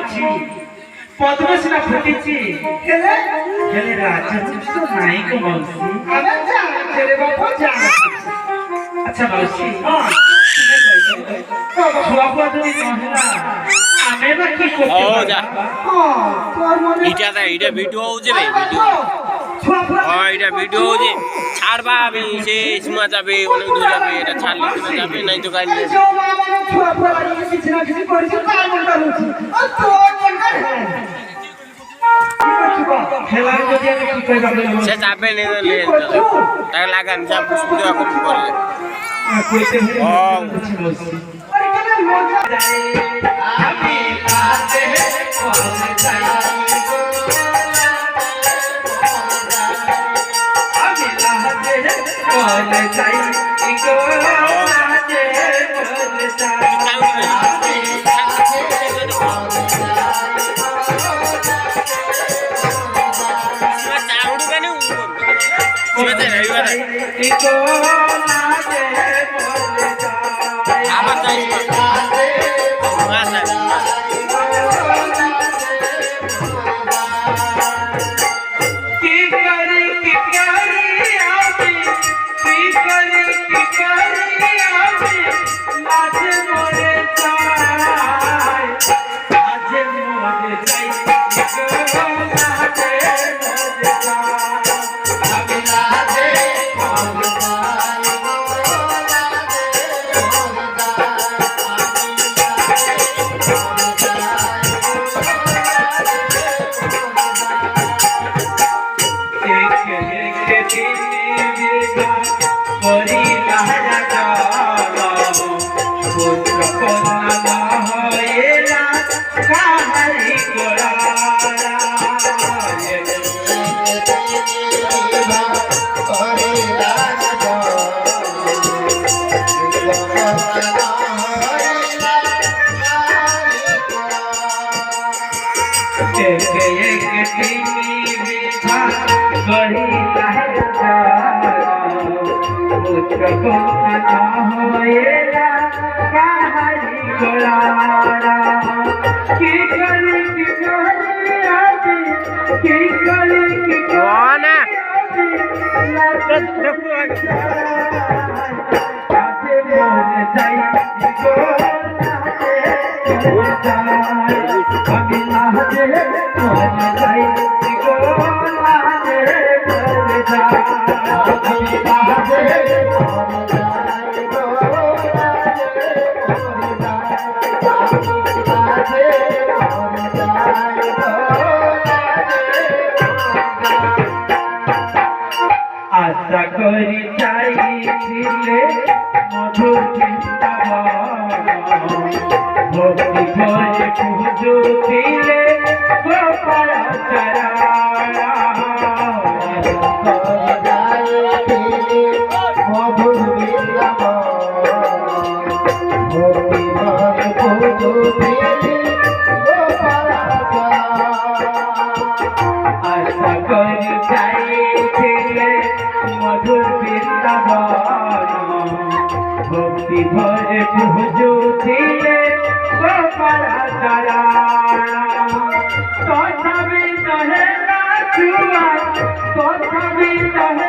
ଅଛି ପଦ୍ମ ସିନା ଫୁଟିଛି ହେଲେ ହେଲେ ରାଜା ତ ନାଇଁ କ ମାଉସୀ ଆମେ ଜାଣିଛେ ରେ ବାପା ଜାଣିଛେ ଆଚ୍ଛା ମାଉସୀ ହଁ ଛୁଆ ପୁଆ ଯଦି ନହେଲା ଆମେ ବା କି ହଉ ଯା ଏଇଟା ଭିଡ଼ିଓ ହଉଛି ବେ ଭିଡ଼ିଓ ହଁ এটা ভিডিও হচ্ছে ছাড়বা আমি সে সীমা যাবে অনেক দূর যাবে এটা ছাড়লে তুমি যাবে নাই তো গাড়ি সে যাবে তাকে লাগান যা পুষ্পিত এখন করলে আশা করি চাইছিলে মধুর ভক্তি ভরে পুজুছিলে গোপাল চরা মধুর ভক্তি ভরে পুজুছিলে গোপাল আশা করি চাইছিলে মধুর বৃন্দাবন ভক্তি ভরে পুজুছিলে গোপাল চরণ তথাপি তহে না ছুয়া তথাপি তহে